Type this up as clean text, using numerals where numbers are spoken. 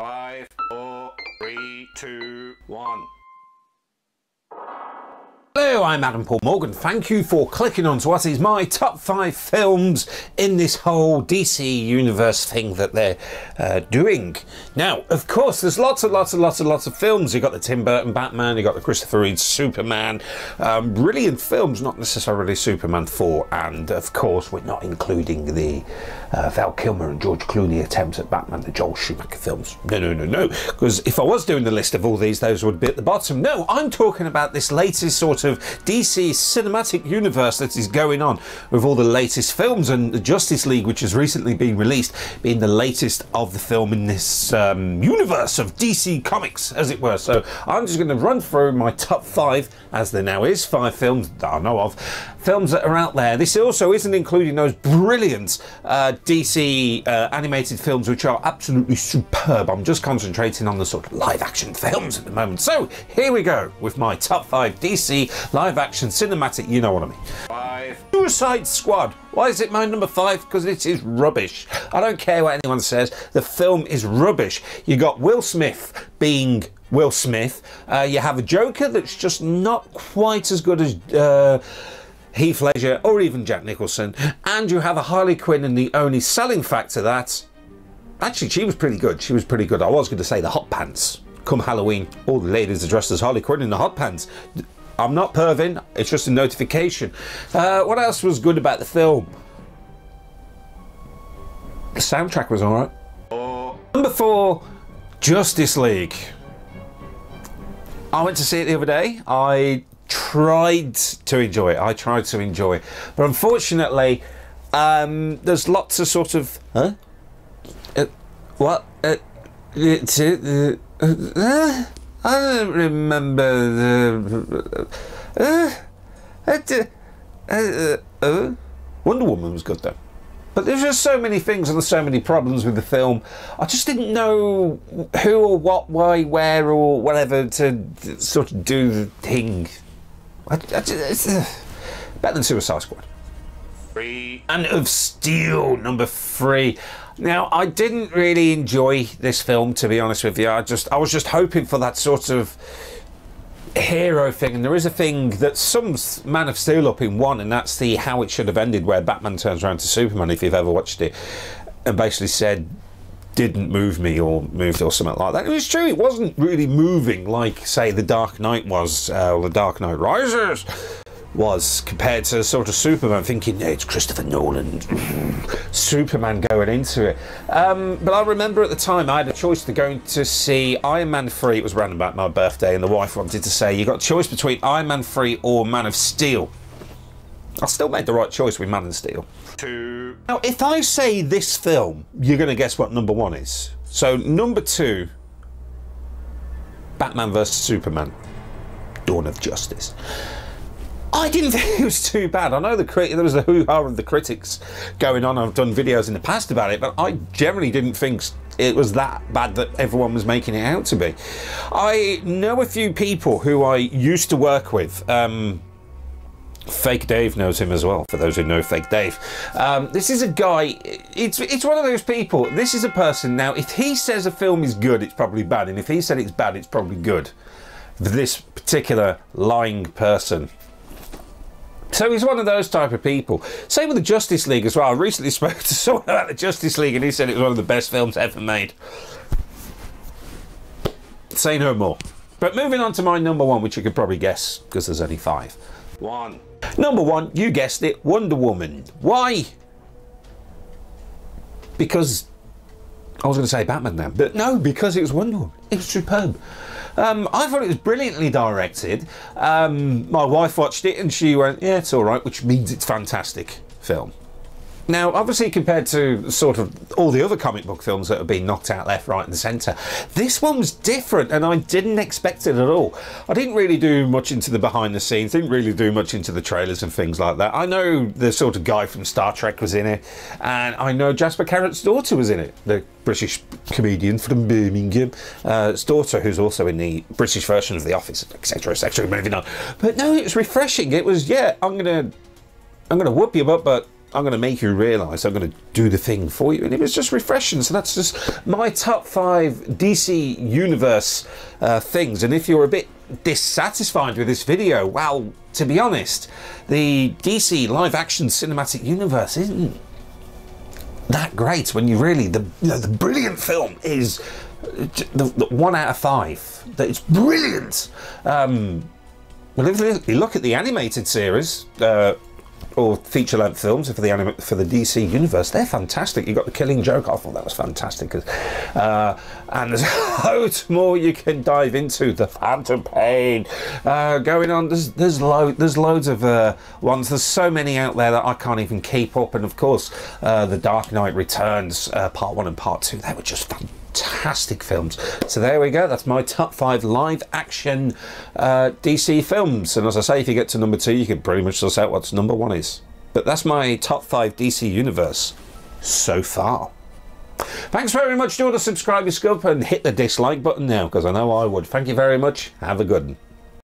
5, 4, 3, 2, 1. Hello, I'm Adam Paul Morgan. Thank you for clicking on to what is my top 5 films in this whole DC universe thing that they're doing. Now, of course, there's lots of films. You've got the Tim Burton Batman, you've got the Christopher Reeve Superman. Brilliant films, not necessarily Superman 4. And, of course, we're not including the Val Kilmer and George Clooney attempts at Batman, the Joel Schumacher films. No. Because if I was doing the list of all these, those would be at the bottom. No, I'm talking about this latest sort of DC cinematic universe that is going on with all the latest films, and the Justice League, which has recently been released, being the latest of the film in this universe of DC Comics, as it were. So I'm just going to run through my top 5, as there now is 5 films that I know of, films that are out there. This also isn't including those brilliant DC animated films, which are absolutely superb. I'm just concentrating on the sort of live action films at the moment. So here we go with my top 5 DC live action cinematic, you know what I mean. 5. Suicide Squad. Why is it my number 5? Because it is rubbish. I don't care what anyone says, the film is rubbish. You got Will Smith being Will Smith. You have a Joker that's just not quite as good as Heath Ledger or even Jack Nicholson, and you have a Harley Quinn, and the only selling factor that actually she was pretty good. I was going to say the hot pants. Come Halloween, all the ladies are dressed as Harley Quinn in the hot pants. I'm not perving, it's just a notification. What else was good about the film? The soundtrack was alright. Number 4, Justice League. I went to see it the other day. I tried to enjoy it, but unfortunately there's lots of sort of I don't remember Wonder Woman was good though, but there's just so many things and so many problems with the film. I just didn't know who or what, why, where or whatever to sort of do the thing. It's better than Suicide Squad. 3. Man of Steel, number 3. Now, I didn't really enjoy this film, to be honest with you. I was just hoping for that sort of hero thing, and there is a thing that sums Man of Steel up in one, and that's the how it should have ended, where Batman turns around to Superman, if you've ever watched it, and basically said, didn't move me or moved or something like that. It was true, it wasn't really moving like, say, The Dark Knight was, or The Dark Knight Rises was, compared to sort of Superman, thinking, yeah, it's Christopher Nolan, Superman going into it. But I remember at the time I had a choice to go to see Iron Man 3, it was around about my birthday, and the wife wanted to say, you got a choice between Iron Man 3 or Man of Steel. I still made the right choice with Man of Steel. 2. Now, if I say this film, you're going to guess what number 1 is. So, number 2, Batman vs Superman, Dawn of Justice. I didn't think it was too bad. I know there was a hoo-ha of the critics going on. I've done videos in the past about it, but I generally didn't think it was that bad that everyone was making it out to be. I know a few people who I used to work with. Fake Dave knows him as well, for those who know Fake Dave. This is a guy, it's one of those people, this is a person, now if he says a film is good, it's probably bad, and if he said it's bad, it's probably good. This particular lying person. So he's one of those type of people. Same with the Justice League as well. I recently spoke to someone about the Justice League, and he said it was one of the best films ever made. Say no more. But moving on to my number 1, which you could probably guess, because there's only 5. 1. Number 1, you guessed it, Wonder Woman. Why? Because I was going to say Batman then, but no, because it was Wonder Woman. It was superb. I thought it was brilliantly directed. My wife watched it and she went, yeah, it's all right, which means it's a fantastic film. Now, obviously, compared to sort of all the other comic book films that have been knocked out left, right and centre, this one was different, and I didn't expect it at all. I didn't really do much into the behind the scenes, didn't really do much into the trailers and things like that. I know the sort of guy from Star Trek was in it, and I know Jasper Carrot's daughter was in it, the British comedian from Birmingham, daughter, who's also in the British version of The Office, etc., moving on. But no, it was refreshing. It was, yeah, I'm gonna whoop you up, but I'm going to make you realise, I'm going to do the thing for you. And it was just refreshing. So that's just my top 5 DC Universe things. And if you're a bit dissatisfied with this video, well, to be honest, the DC live action cinematic universe isn't that great when you really, the brilliant film is the 1 out of 5. That it's brilliant. Well, if you look at the animated series, or feature-length films for the DC Universe, they're fantastic. You got The Killing Joke. I thought that was fantastic. And there's loads more you can dive into. The Phantom Pain going on. There's loads of ones. There's so many out there that I can't even keep up. And of course, The Dark Knight Returns, Part 1 and Part 2. They were just fantastic films. So there we go. That's my top 5 live action DC films. And as I say, if you get to number 2, you can pretty much suss out what number 1 is. But that's my top 5 DC Universe so far. Thanks very much. Do want to subscribe, your scub, and hit the dislike button now, because I know I would. Thank you very much. Have a good one.